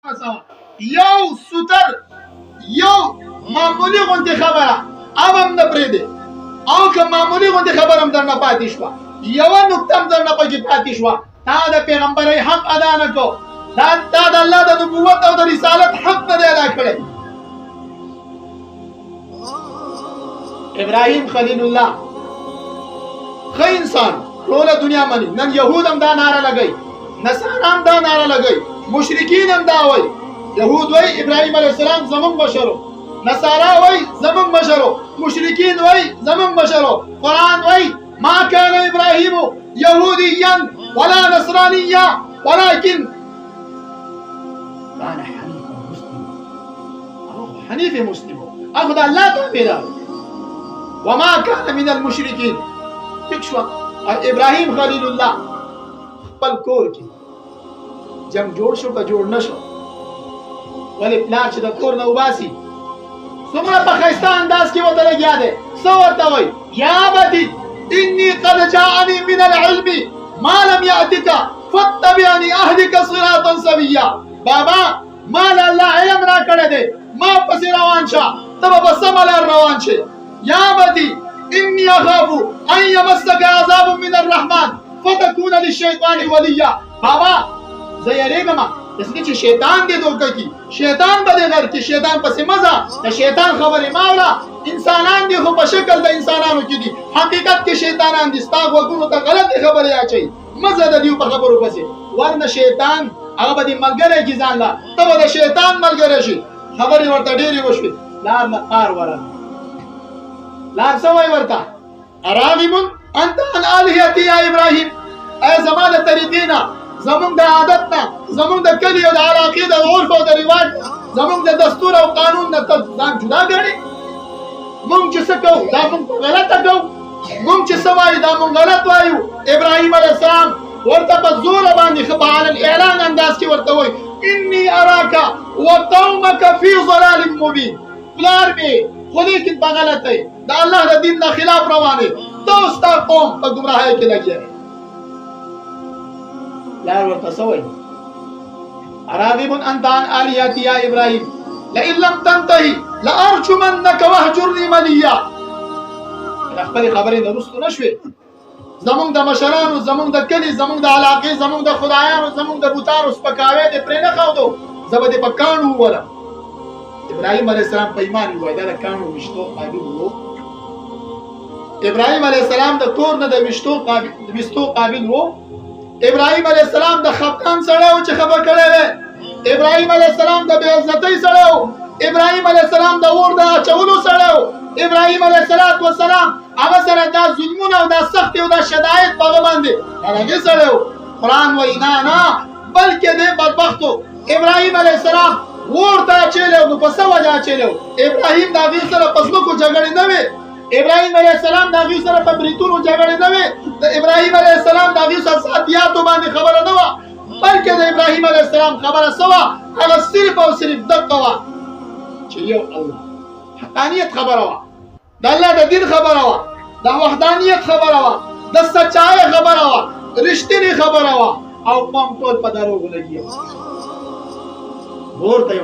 یو سوتر یو معمولی غونډه خبره اوم نه پرېده او که معمولی غونډه خبره هم درنه پاتې شوه یو نقطه هم درنه پکې پاتې شوه تا د پیغمبرۍ حق ادا نه کو تا د الله د نبوت او د رسالت حق نه دی ادا کړی. ابراهیم خلیل الله ښه انسان ټوله دنیا مني. نن یهود هم دا ناره لګوي، نصارا هم دا ناره لګوي، مشرکین هم دا وایي. یهود وایي ابراهیم علیه السلام زمونږ مشر، نصارا وایي زمونږ مشر، مشرکین وایي زمونږ مشر. قرآن وایي ما كان ابراهیم یهودیا ولا نصرانیا ولكن كان حنیفا مسلما. حنیف مسلم اخذ الله تعالی وما كان من المشرکین. ٹھیک شو. ابراهیم خلیل الله خپل کور کې جنگ جوړ شو که جوړ نشو، ولی پلار چې د کور نه وباسي څومره په ښایسته انداز کې ورته لګیا دی. څه ورته وایي؟ یا ابتي اني قد جاءني من العلم ما لم يأتك فاتبعني اهدك صراطا سويا. بابا ما له الله علم را کړی دی، ما پسې روان شه، ته به په سمه لار روان شې. یا ابتي اني اخاف ان يمسك عذاب من الرحمن فتكون للشيطان وليا. بابا زه یریږم داسې چې شیطان دې دوکه کي، شیطان به دې غر کي، شیطان پسې مزه د شیطان خبرې مه اوره. انسانان دي خو په شکل د انسانانو کې دي، حقیقت کې شیطانان دي. ستا غوږونو ته غلطې خبرې اچوي، مزه د دیو په خبرو پسې. ورنه شیطان هغه به دې ملګری کي ځان له، ته به د شیطان ملګری شي. خبرې ورته ډېرې وشوې، لار نه قار ورغی. لار څه وایي ورته؟ اراغب انت عن الهتي یا ابراهیم، ای زما د طریقې نه، زمونږ د عادت نه، زمونږ د کلي او د علاقې د عرف او د رواج نه، زمونږ د دستور او قانون نه ته ځان جدا ګڼې. مونږ چې څه کوو دا مونږ په غلطه کوو، مونږ چې څه وایو دا مونږ غلط وایو. ابراهیم علیه السلام ورته په زوره باندې ښه په علن اعلان انداز کې ورته وایي اني اراک وقومک فی ضلال مبین. پلار مې خو لیکن په غلطه یې، د الله د دین نه خلاف روان یې، ته او ستا قوم په ګمراهۍ کې لګیا یې. پلار ورته څه وایي؟ اراغب انت عن الهتي یا ابراهیم لئن لم تنتهي لارجمنك واهجرني مليا. د خپلې خبرې نه وروسته نه شوې، زمونږ د مشرانو، زمونږ د کلي، زمونږ د علاقې، زمونږ د خدایانو، زمونږ د بوتانو سپکاوی دې پرې نه ښودو، زه به دې په کاڼو وولم. ابراهیم علیه السلام په ایمان ووایي دا د کاڼو ویشتو قابل و. ابراهیم علیه السلام د کور نه د ویشتو قابل و. ابراهیم علیه السلام د خفقان سړی و چې خفه کړی دی. ابراهیم علیه السلام د بې عزتۍ سړی و. ابراهیم علیه السلام د اور د اچولو سړی و. ابراهیم علیه السلام هغه سره دا ظلمونه او دا سختې او دا شدایت په هغه باندې هغه سړی و. قرآن وایي نه نه بلکې دی بدبخت و. ابراهیم علیه السلام اور ته اچولی و، نو په څه وجه اچولی و؟ ابراهیم د هغې سره په ځمکو جګړې نه وې، ابراهیم علیه السلام د هغې سره په بریتونو جګړې نه وې، د ابراهیم علیه السلام د هغې سره ساتیاتو باندې خبره نه وه، بلکې د ابراهیم علیه السلام خبره څه وه؟ هغه صرف او صرف دقه وه چې یو الله، حقانیت خبره وه، د الله د دین خبره وه، د وحدانیت خبره وه، د سچایۍ خبره وه، رښتینې خبره وه، او قوم ټول په دروغو لګیا ورته